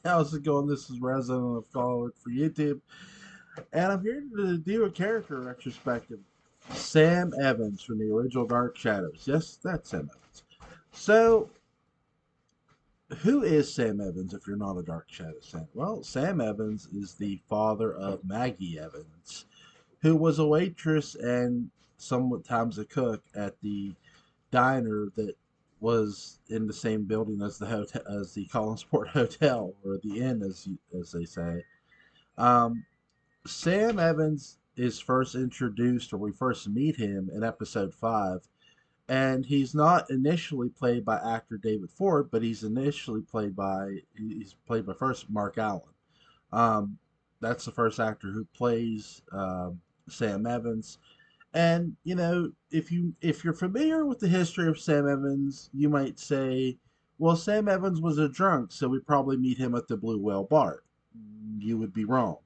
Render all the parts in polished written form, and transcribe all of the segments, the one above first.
How's it going? This is Resident of Follow It for YouTube, and I'm here to do a character retrospective. Sam Evans from the original Dark Shadows. Yes, that's Sam Evans. So, who is Sam Evans if you're not a Dark Shadows fan? Well, Sam Evans is the father of Maggie Evans, who was a waitress and sometimes a cook at the diner that was in the same building as the hotel, as the Collinsport Hotel, or the Inn, as they say. Um, Sam Evans is first introduced, or we first meet him in episode 5, and he's not initially played by actor David Ford, but he's played by first Mark Allen. Um, that's the first actor who plays Sam Evans. And if you're familiar with the history of Sam Evans, you might say, "Well, Sam Evans was a drunk, so we probably meet him at the Blue Whale Bar." You would be wrong.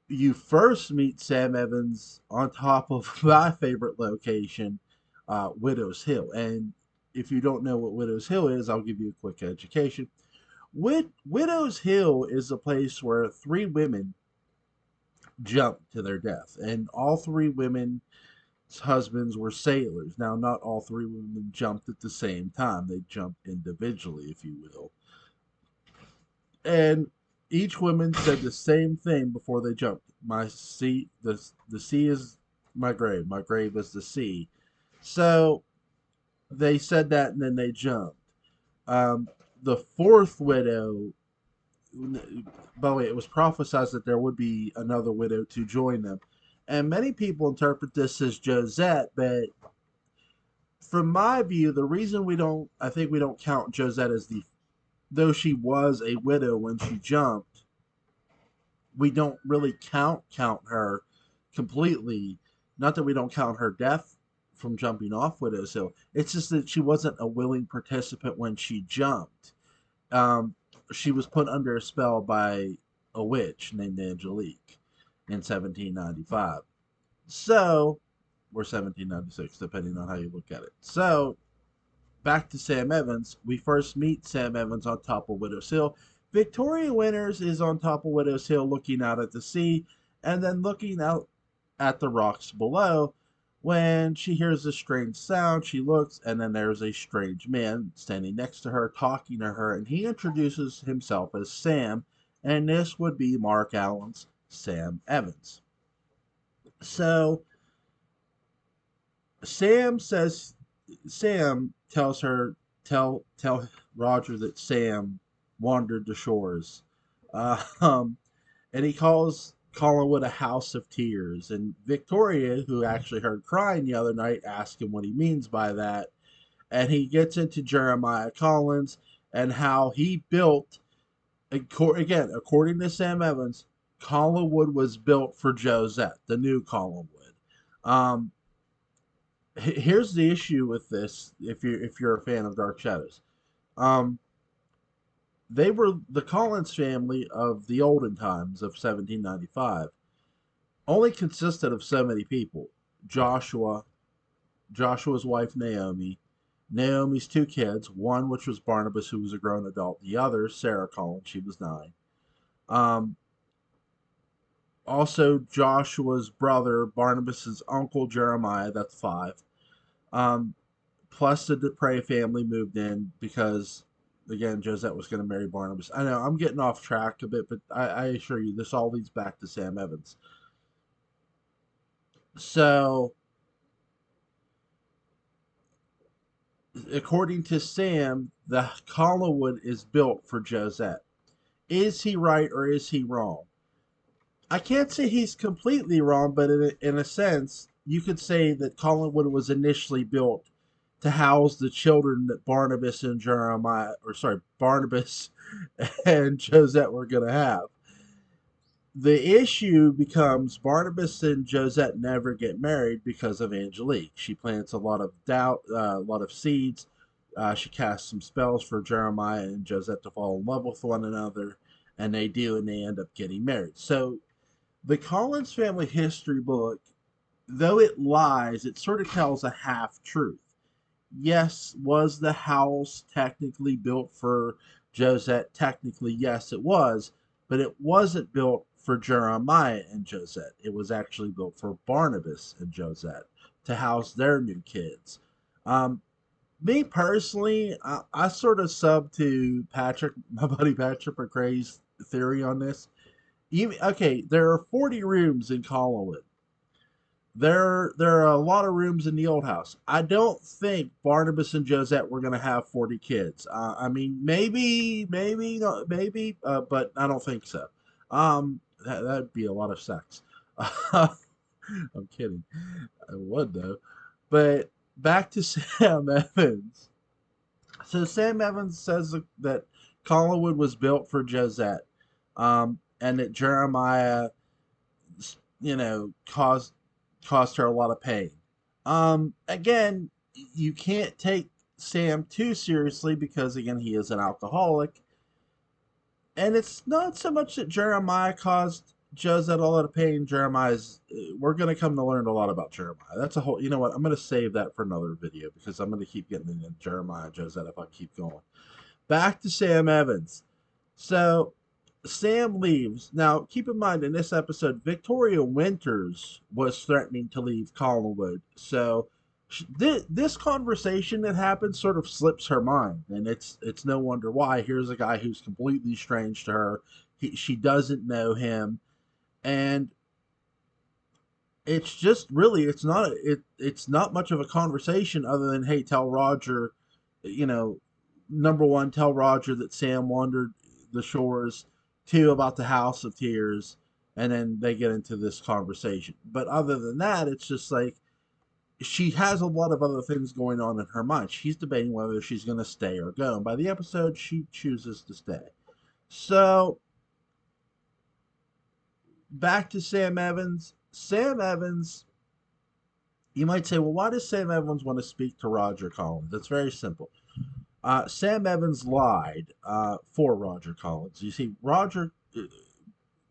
You first meet Sam Evans on top of my favorite location, Widow's Hill. And if you don't know what Widow's Hill is, I'll give you a quick education. Widow's Hill is a place where three women jumped to their death, and all three women husbands were sailors. Now, not all three women jumped at the same time. They jumped individually, if you will. And each woman said the same thing before they jumped. My sea, the sea is my grave. My grave is the sea. So they said that, and then they jumped. Um, the fourth widow. By the way, it was prophesied that there would be another widow to join them, and many people interpret this as Josette, but from my view, the reason I think we don't count Josette as though she was a widow when she jumped, we don't really count her completely. Not that we don't count her death from jumping off Widow's Hill. It's just that she wasn't a willing participant when she jumped. Um, she was put under a spell by a witch named Angelique in 1795. So, or 1796, depending on how you look at it. So, back to Sam Evans. We first meet Sam Evans on top of Widow's Hill. Victoria Winters is on top of Widow's Hill looking out at the sea and then looking out at the rocks below. When she hears a strange sound, she looks, and then there's a strange man standing next to her, talking to her, and he introduces himself as Sam, and this would be Mark Allen's Sam Evans. So Sam says Sam tells her tell Roger that Sam wandered the shores, um, and he calls Collinwood a house of tears. And Victoria, who actually heard crying the other night, asks him what he means by that, and he gets into Jeremiah Collins and how he built. Again, according to Sam Evans, Collinwood was built for Josette, the new Collinwood. Um, Here's the issue with this if you're a fan of Dark Shadows. Um, they were the Collins family of the olden times of 1795 only consisted of so many people. Joshua, Joshua's wife Naomi, Naomi's two kids, one which was Barnabas, who was a grown adult, the other Sarah Collins, she was 9. Um, Also Joshua's brother, Barnabas's uncle Jeremiah, that's 5. Um, Plus the Dupre family moved in because, again, Josette was going to marry Barnabas. I know I'm getting off track a bit, but I assure you, this all leads back to Sam Evans. So, according to Sam, the Collinwood is built for Josette. Is he right or is he wrong? I can't say he's completely wrong, but in a sense, you could say that Collinwood was initially built to house the children that Barnabas and Jeremiah, or sorry, Barnabas and Josette were going to have. The issue becomes Barnabas and Josette never get married because of Angelique. She plants a lot of doubt, a lot of seeds. She casts some spells for Jeremiah and Josette to fall in love with one another, and they do, and they end up getting married. So the Collins family history book, though it lies, it sort of tells a half truth. Yes, was the house technically built for Josette, technically, yes, it was, but it wasn't built for Jeremiah and Josette. It was actually built for Barnabas and Josette to house their new kids. Um, Me personally, I sort of sub to Patrick, my buddy Patrick McRae's theory on this. Even okay, there are 40 rooms in Collinwood. There are a lot of rooms in the old house. I don't think Barnabas and Josette were going to have 40 kids. I mean, maybe, not, maybe, but I don't think so. That'd be a lot of sex. I'm kidding. I would though. But back to Sam Evans. So Sam Evans says that Collinwood was built for Josette, and that Jeremiah, caused her a lot of pain. Again, you can't take Sam too seriously because again he is an alcoholic, and it's not so much that Jeremiah caused Josette a lot of pain. Jeremiah's we're going to come to learn a lot about Jeremiah. That's a whole. You know what? I'm going to save that for another video because I'm going to keep getting into Jeremiah and Josette if I keep going. Back to Sam Evans. So Sam leaves. Now, keep in mind, in this episode, Victoria Winters was threatening to leave Collinwood. So this conversation that happens sort of slips her mind, and it's no wonder why. Here's a guy who's completely strange to her. She doesn't know him, and it's just really it's not much of a conversation other than hey, tell Roger, you know, number one, tell Roger that Sam wandered the shores. Two, about the House of Tears, and then they get into this conversation. But other than that, it's just like she has a lot of other things going on in her mind. She's debating whether she's going to stay or go. And by the episode, she chooses to stay. So back to Sam Evans. Sam Evans, you might say, well, why does Sam Evans want to speak to Roger Collins? That's very simple. Sam Evans lied for Roger Collins. You see,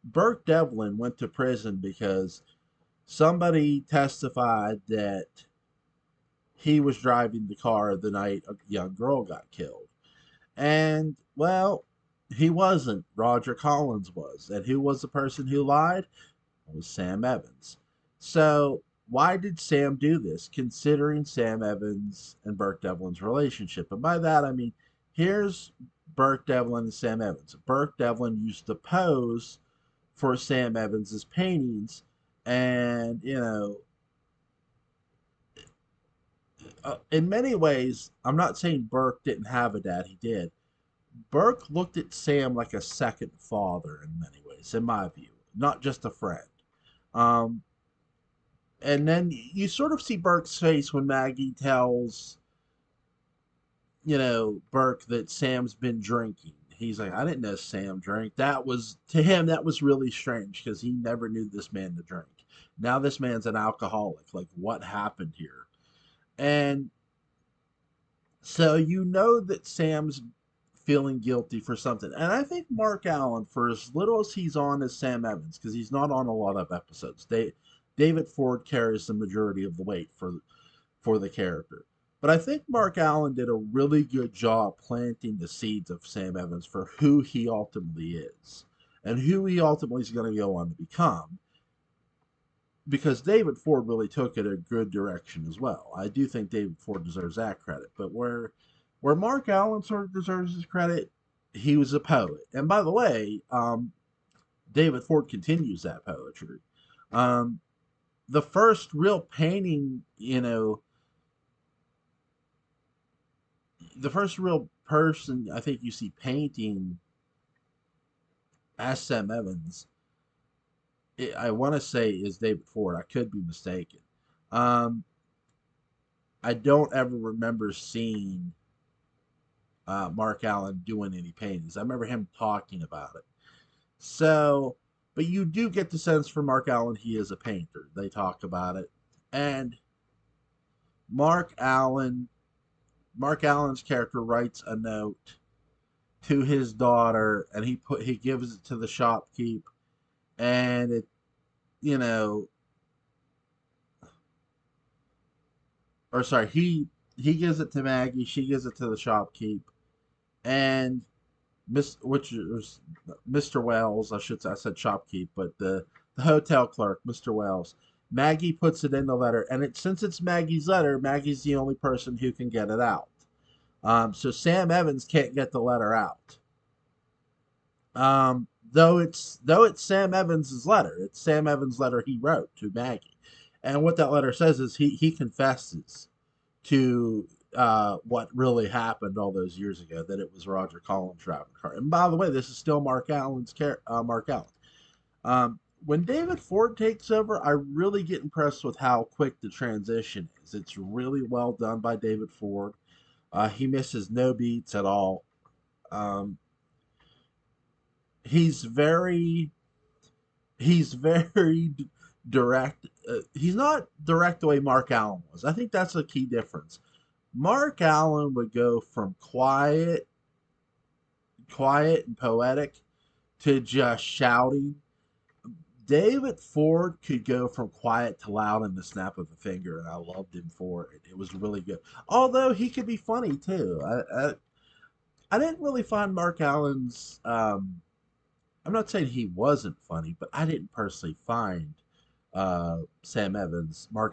Burke Devlin went to prison because somebody testified that he was driving the car the night a young girl got killed. And, well, he wasn't. Roger Collins was. And who was the person who lied? It was Sam Evans. So, why did Sam do this, considering Sam Evans and Burke Devlin's relationship? And by that, I mean, here's Burke Devlin and Sam Evans. Burke Devlin used to pose for Sam Evans's paintings, and, in many ways, I'm not saying Burke didn't have a dad, he did. Burke looked at Sam like a second father in many ways, in my view, not just a friend. Um, and then you sort of see Burke's face when Maggie tells, Burke that Sam's been drinking. He's like, I didn't know Sam drank. That was, to him, that was really strange because he never knew this man to drink. Now this man's an alcoholic. Like, what happened here? And so you know that Sam's feeling guilty for something. And I think Mark Allen, for as little as he's on as Sam Evans, because he's not on a lot of episodes, David Ford carries the majority of the weight for the character. But I think Mark Allen did a really good job planting the seeds of Sam Evans for who he ultimately is and who he ultimately is going to go on to become. Because David Ford really took it a good direction as well. I do think David Ford deserves that credit. But where Mark Allen sort of deserves his credit, he was a poet. And by the way, David Ford continues that poetry. Um, the first real painting, the first real person I think you see painting as Sam Evans, I want to say is David Ford. I could be mistaken. Um, I don't ever remember seeing Mark Allen doing any paintings. I remember him talking about it. So, but you do get the sense from Mark Allen he is a painter. They talk about it, and Mark Allen, Mark Allen's character writes a note to his daughter, and he gives it to the shopkeep, and it, you know, or sorry, he gives it to Maggie, she gives it to the shopkeep, and which is Mr. Wells. I said shopkeep, but the hotel clerk, Mr. Wells. Maggie puts it in the letter, and since it's Maggie's letter, Maggie's the only person who can get it out. So Sam Evans can't get the letter out. Though it's Sam Evans's letter. It's Sam Evans' letter he wrote to Maggie, and what that letter says is he confesses to what really happened all those years ago, that it was Roger Collins driving the car. And by the way, this is still Mark Allen. When David Ford takes over, I really get impressed with how quick the transition is. It's really well done by David Ford. He misses no beats at all. Um, he's very he's very direct. He's not direct the way Mark Allen was. I think that's a key difference. Mark Allen would go from quiet and poetic to just shouting. David Ford could go from quiet to loud in the snap of a finger, and I loved him for it. It was really good. Although he could be funny too. I didn't really find Mark Allen's. I'm not saying he wasn't funny, but I didn't personally find Mark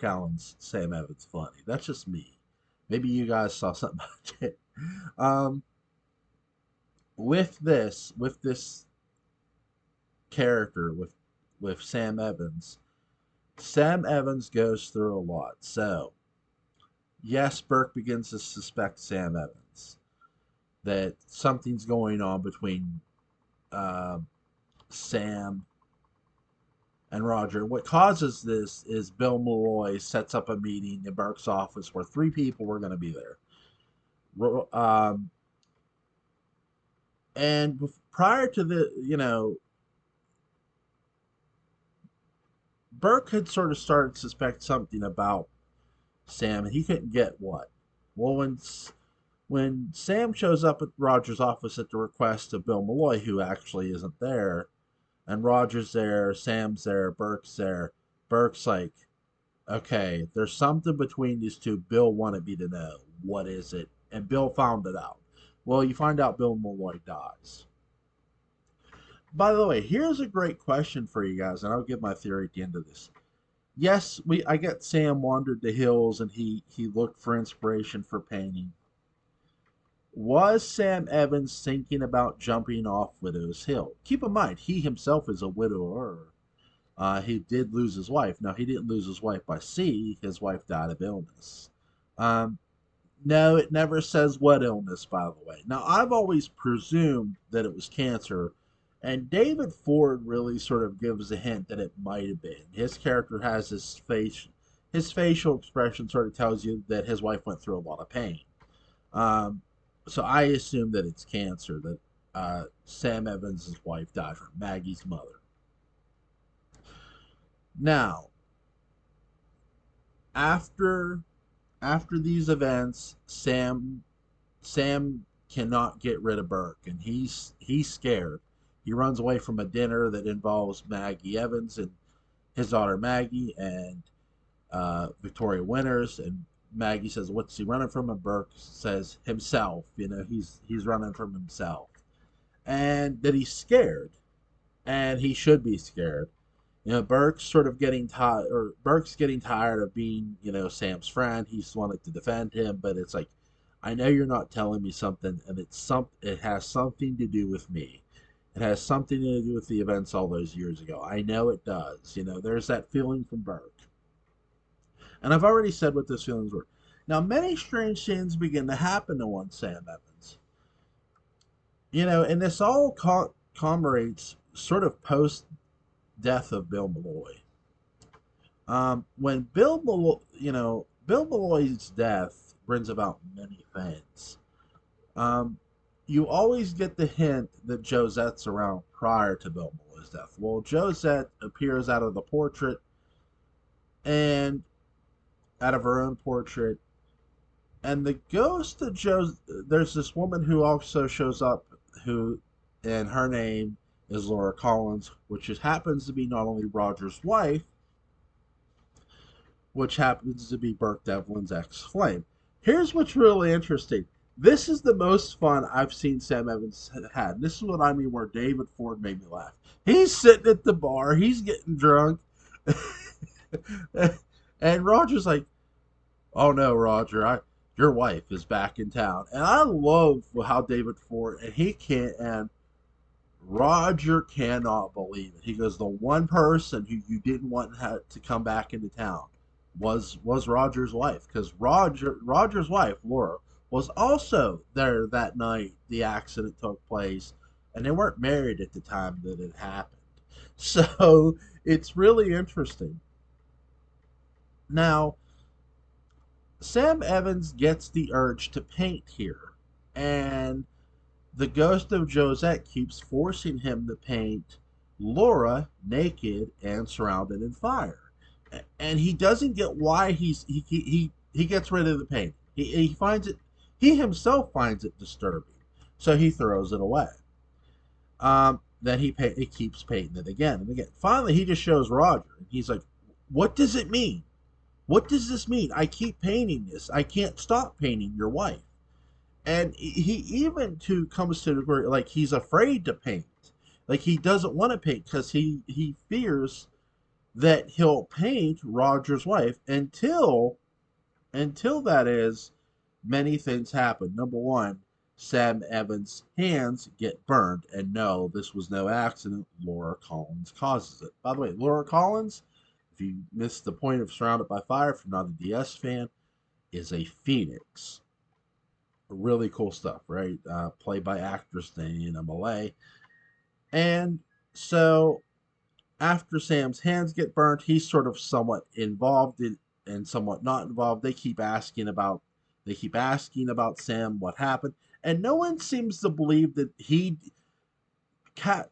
Allen's Sam Evans funny. That's just me. Maybe you guys saw something about it. Um, with this character with Sam Evans goes through a lot. So yes, Burke begins to suspect Sam Evans, that something's going on between uh, Sam and Roger. What causes this is Bill Malloy sets up a meeting in Burke's office where three people were going to be there. Um, and prior to Burke had sort of started to suspect something about Sam, and he couldn't get what. Well, when Sam shows up at Roger's office at the request of Bill Malloy, who actually isn't there, and Roger's there, Sam's there, Burke's there, Burke's like, okay, there's something between these two. Bill wanted me to know. What is it? And Bill found it out. Well, you find out Bill Malloy dies. By the way, here's a great question for you guys, and I'll give my theory at the end of this. Yes, I get Sam wandered the hills and he looked for inspiration for painting. Was Sam Evans thinking about jumping off Widow's Hill? Keep in mind, he himself is a widower. He did lose his wife. Now, he didn't lose his wife by sea. His wife died of illness. Um, no, it never says what illness, by the way. Now, I've always presumed that it was cancer, and David Ford really sort of gives a hint that it might have been. His character has his facial expression sort of tells you that his wife went through a lot of pain. Um, so I assume that it's cancer, that Sam Evans' wife died from Maggie's mother. Now, after after these events, Sam cannot get rid of Burke, and he's scared. He runs away from a dinner that involves Maggie Evans and his daughter Maggie and Victoria Winters. And Maggie says, "What's he running from?" And Burke says, "Himself." He's running from himself, and that he's scared, and he should be scared. Burke's getting tired of being, Sam's friend. He's wanted to defend him, but it's like, I know you're not telling me something, and it has something to do with me. It has something to do with the events all those years ago. I know it does. There's that feeling from Burke. And I've already said what those feelings were. Now, many strange things begin to happen to one Sam Evans. And this all commemorates sort of post death of Bill Malloy. When Bill Malloy's death brings about many things. Um, you always get the hint that Josette's around prior to Bill Malloy's death. Well, Josette appears out of the portrait and out of her own portrait, and the ghost of There's this woman who also shows up, and her name is Laura Collins, which happens to be not only Roger's wife, which happens to be Burke Devlin's ex-flame. Here's what's really interesting. This is the most fun I've seen Sam Evans had. This is what I mean where David Ford made me laugh. He's sitting at the bar, he's getting drunk, and Roger's like, "Oh no, Roger, your wife is back in town." And I love how David Ford and he can't and Roger cannot believe it. He goes, "The one person who you didn't want to come back into town was Roger's wife, because Roger's wife Laura was also there that night the accident took place, and they weren't married at the time that it happened." So it's really interesting. Now, Sam Evans gets the urge to paint here, and the ghost of Josette keeps forcing him to paint Laura naked and surrounded in fire. And he doesn't get why he gets rid of the paint. He finds it, he himself finds it disturbing, so he throws it away. Then he keeps painting it again and again. Finally, he just shows Roger, and he's like, "What does it mean? What does this mean? I keep painting this. I can't stop painting your wife." And he even to comes to the degree like he's afraid to paint, like he doesn't want to paint because he fears that he'll paint Roger's wife until that is many things happen. Number one, Sam Evans' hands get burned, and no, this was no accident. Laura Collins causes it. By the way, Laura Collins, if you missed the point of Surrounded by Fire, if you're not a DS fan, is a phoenix. Really cool stuff, right? Played by actress Dana Malay. And so after Sam's hands get burnt, he's sort of somewhat involved in and somewhat not involved. They keep asking about Sam what happened, and no one seems to believe that he Cat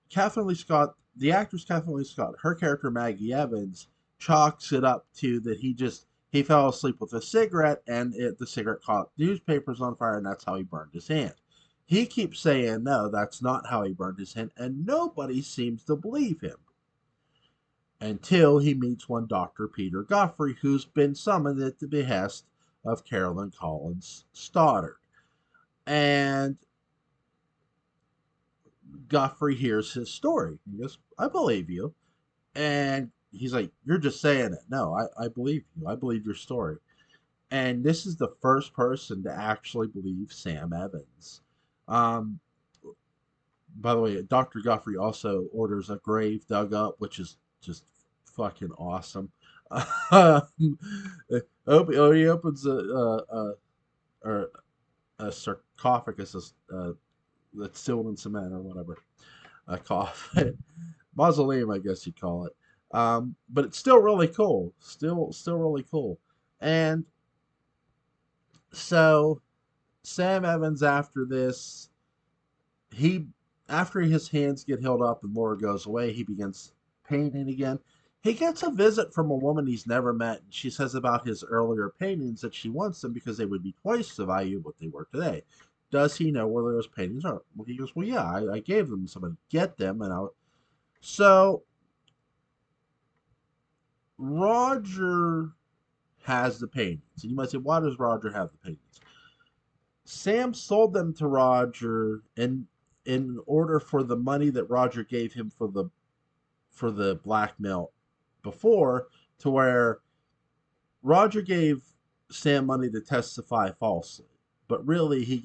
Catherine Lee Scott, the actress Catherine Lee Scott, her character Maggie Evans chalks it up to that he fell asleep with a cigarette and the cigarette caught newspapers on fire and that's how he burned his hand. He keeps saying no, that's not how he burned his hand, and nobody seems to believe him until he meets one Dr. Peter Godfrey, who's been summoned at the behest of Carolyn Collins Stoddard. And Godfrey hears his story. He goes, "I believe you." And he's like, "You're just saying it." "No, I believe you. I believe your story." And this is the first person to actually believe Sam Evans. Um, by the way, Dr. Guthrie also orders a grave dug up, which is just fucking awesome. He opens or a sarcophagus that's sealed in cement or whatever, a coffin, mausoleum, I guess you'd call it. But it's still really cool. Still really cool. And so Sam Evans, after this, he after his hands get healed up and Laura goes away, he begins painting again. He gets a visit from a woman he's never met, and she says about his earlier paintings that she wants them because they would be twice the value of what they were today. Does he know where those paintings are? Well, he goes, "Well, yeah, I gave them to somebody. Get them, and I'll." So Roger has the paintings. And you might say, why does Roger have the paintings? Sam sold them to Roger in order for the money that Roger gave him for the blackmail before, to where Roger gave Sam money to testify falsely. But really he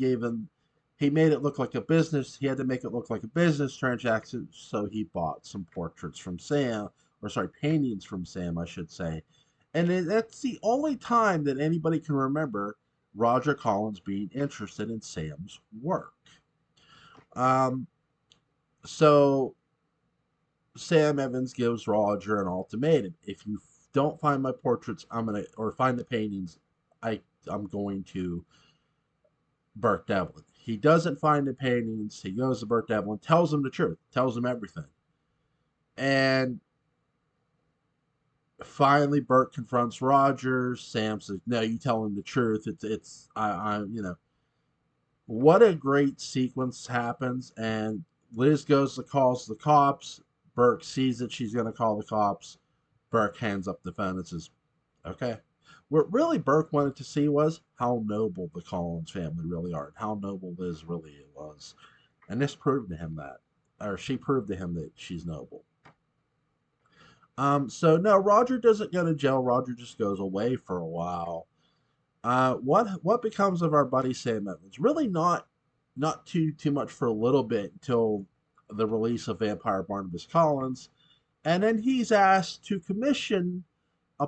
made it look like a business. He had to make it look like a business transaction, so he bought some portraits from Sam, or sorry, paintings from Sam, I should say. And that's the only time that anybody can remember Roger Collins being interested in Sam's work. Um, so Sam Evans gives Roger an ultimatum: if you don't find my portraits, or find the paintings, I'm going to Burke Devlin. He doesn't find the paintings. He goes to Burke Devlin, tells him the truth, tells him everything. And finally, Burke confronts Roger. Sam says, "No, you tell him the truth. What a great sequence happens." And Liz goes to calls the cops. Burke sees that she's going to call the cops. Burke hands up the phone and says, "Okay." What really Burke wanted to see was how noble the Collins family really are, and how noble Liz really was. And this proved to him that, or she proved to him that she's noble. So no, Roger doesn't go to jail. Roger just goes away for a while. What becomes of our buddy Sam Evans? Really not too much for a little bit until the release of Vampire Barnabas Collins, and then he's asked to commission a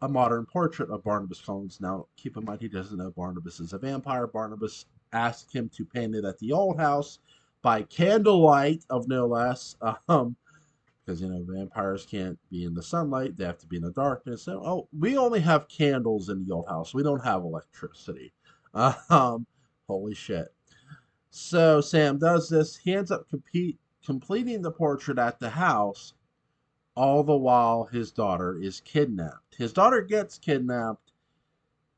modern portrait of Barnabas Collins. Now, keep in mind he doesn't know Barnabas is a vampire. Barnabas asked him to paint it at the old house by candlelight, of no less. Because vampires can't be in the sunlight; they have to be in the darkness. So, we only have candles in the old house. We don't have electricity. Um, Holy shit! So Sam does this. He ends up completing the portrait at the house, all the while his daughter is kidnapped. His daughter gets kidnapped,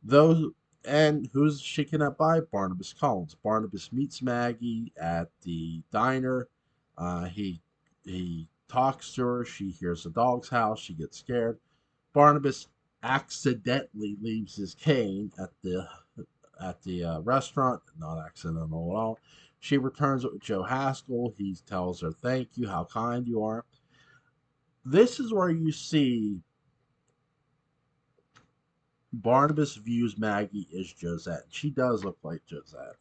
though, and who's she kidnapped by? Barnabas Collins. Barnabas meets Maggie at the diner. He talks to her. She hears a dog's house. She gets scared. Barnabas accidentally leaves his cane at the restaurant. Not accidental at all. She returns it with Joe Haskell. He tells her, "Thank you, how kind you are." This is where you see Barnabas views Maggie as Josette. She does look like Josette.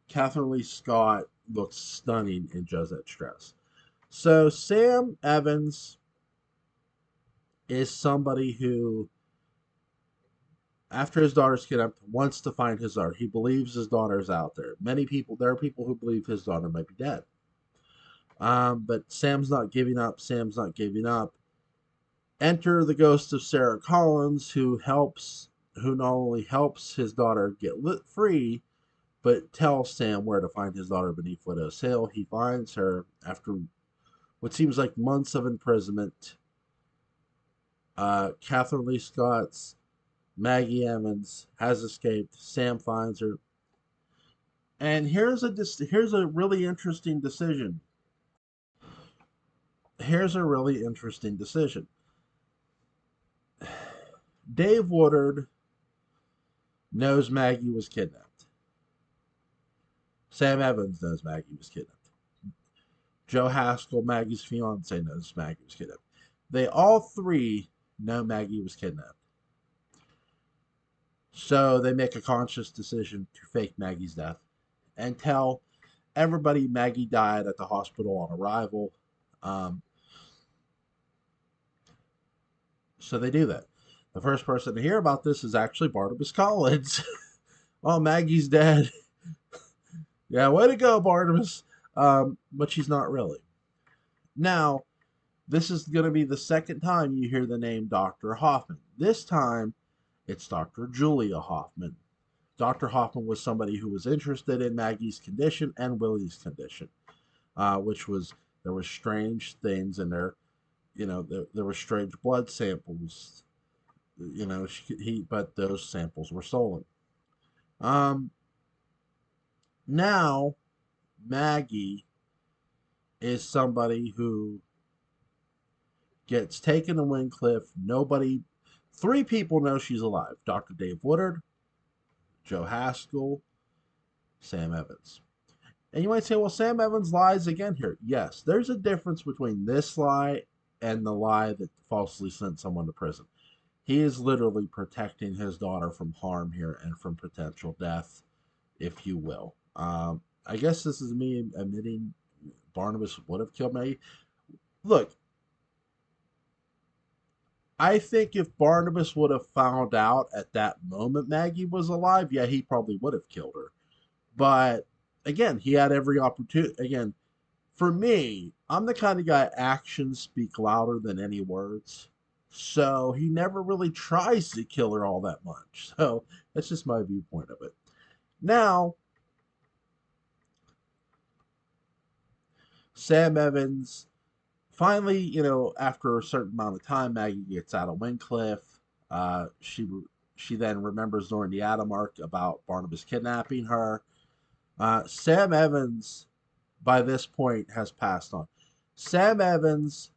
Catherine Lee Scott looks stunning in Josette's dress. So Sam Evans is somebody who, after his daughter's kidnapped, wants to find his daughter. He believes his daughter's out there. There are people who believe his daughter might be dead. But Sam's not giving up. Sam's not giving up. Enter the ghost of Sarah Collins, who not only helps his daughter get lit free, but tells Sam where to find his daughter beneath Widow's Hill. He finds her after what seems like months of imprisonment. Catherine Lee Scott's Maggie Evans has escaped. Sam finds her, and here's a really interesting decision. Here's a really interesting decision. Dave Woodard knows Maggie was kidnapped. Sam Evans knows Maggie was kidnapped. Joe Haskell, Maggie's fiance, knows Maggie was kidnapped. They all three know Maggie was kidnapped. So they make a conscious decision to fake Maggie's death and tell everybody Maggie died at the hospital on arrival. So they do that. The first person to hear about this is actually Barnabas Collins. Oh, Maggie's dead. Yeah, way to go, Barnabas. But she's not really. Now, this is going to be the second time you hear the name Dr. Hoffman. This time, it's Dr. Julia Hoffman. Dr. Hoffman was somebody who was interested in Maggie's condition and Willie's condition, which was, there were strange things in there. There were strange blood samples. But those samples were stolen. Now, Maggie is somebody who gets taken to Wincliffe. Three people know she's alive: Dr. Dave Woodard, Joe Haskell, Sam Evans. And you might say, well, Sam Evans lies again here. Yes, there's a difference between this lie and the lie that falsely sent someone to prison. He is literally protecting his daughter from harm here and from potential death, if you will. I guess this is me admitting Barnabas would have killed Maggie. Look, I think if Barnabas would have found out at that moment Maggie was alive, yeah, he probably would have killed her. But again, he had every opportunity. Again, for me, I'm the kind of guy, actions speak louder than any words. So he never really tries to kill her all that much. So that's just my viewpoint of it. Now, Sam Evans finally, after a certain amount of time, Maggie gets out of Wincliffe. She then remembers during the Adam arc about Barnabas kidnapping her. Sam Evans, by this point, has passed on. Sam Evans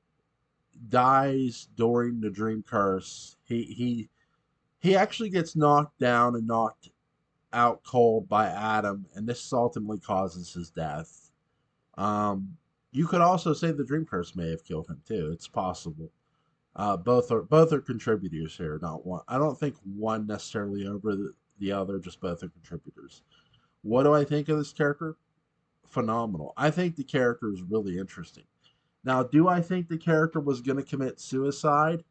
dies during the Dream Curse. He He actually gets knocked down and knocked out cold by Adam, and this ultimately causes his death. Um, you could also say the Dream Curse may have killed him too. It's possible. Both are contributors here, not one. I don't think one necessarily over the other. Just both are contributors. What do I think of this character? Phenomenal. I think the character is really interesting. Now, do I think the character was going to commit suicide?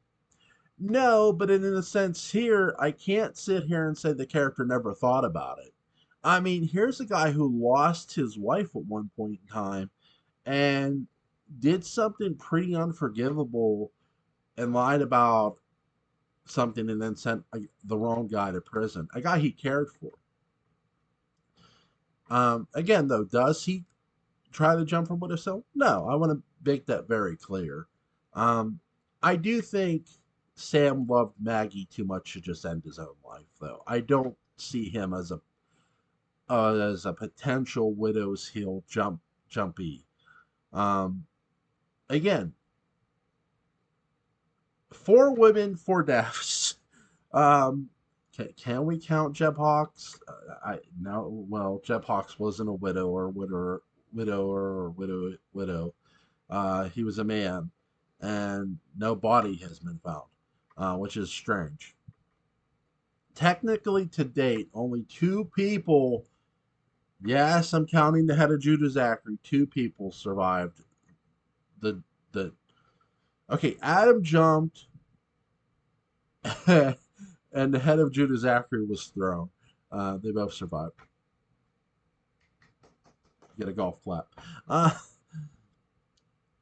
No, but in a sense, here, I can't sit here and say the character never thought about it. I mean, here's a guy who lost his wife at one point in time and did something pretty unforgivable and lied about something and then sent the wrong guy to prison, a guy he cared for. Again, though, does he try to jump from Windowsill? No, I want to make that very clear. Um, I do think Sam loved Maggie too much to just end his own life, though. I don't see him as a potential widow's heel jumpy. Um, Again, four women, four deaths. Um, can we count Jeb Hawks? I no. Well, Jeb Hawks wasn't a widow. He was a man, and no body has been found, which is strange. Technically, to date, only two people. Yes, I'm counting the head of Judah Zachary. Two people survived the the. Okay, Adam jumped, and the head of Judah Zachary was thrown. They both survived. Get a golf clap. Uh,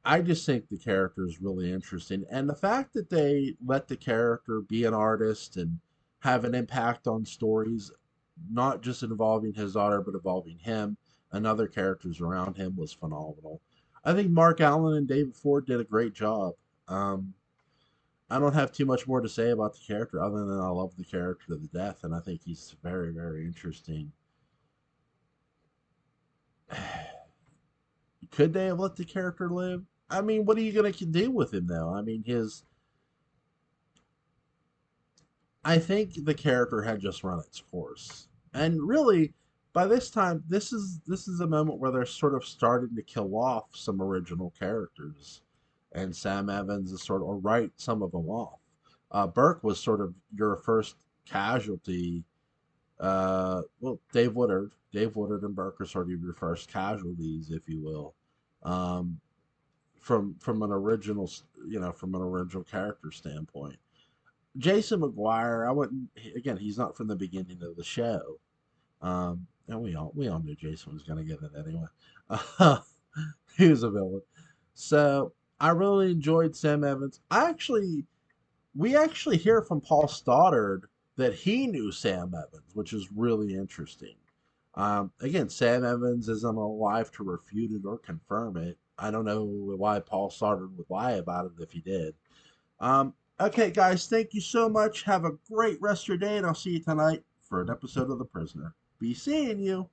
I just think the character is really interesting, and the fact that they let the character be an artist and have an impact on stories, not just involving his daughter, but involving him and other characters around him, was phenomenal. I think Mark Allen and David Ford did a great job. Um, I don't have too much more to say about the character other than I love the character to the death, and I think he's very, very interesting. Could they have let the character live? I mean, what are you going to do with him though? I mean, his. I think the character had just run its course, and really, by this time, this is a moment where they're sort of starting to kill off some original characters, and Sam Evans is sort of, or write some of them off. Burke was sort of your first casualty. Well, Dave Woodard and Burke are sort of your first casualties, if you will. Um, from an original, from an original character standpoint. Jason McGuire, I wouldn't. Again, he's not from the beginning of the show, and we all knew Jason was going to get it anyway. He was a villain, so I really enjoyed Sam Evans. We actually hear from Paul Stoddard that he knew Sam Evans, which is really interesting. Again, Sam Evans isn't alive to refute it or confirm it. I don't know why Paul Stoddard would lie about it if he did. Um, okay, guys, thank you so much. Have a great rest of your day, and I'll see you tonight for an episode of The Prisoner. Be seeing you.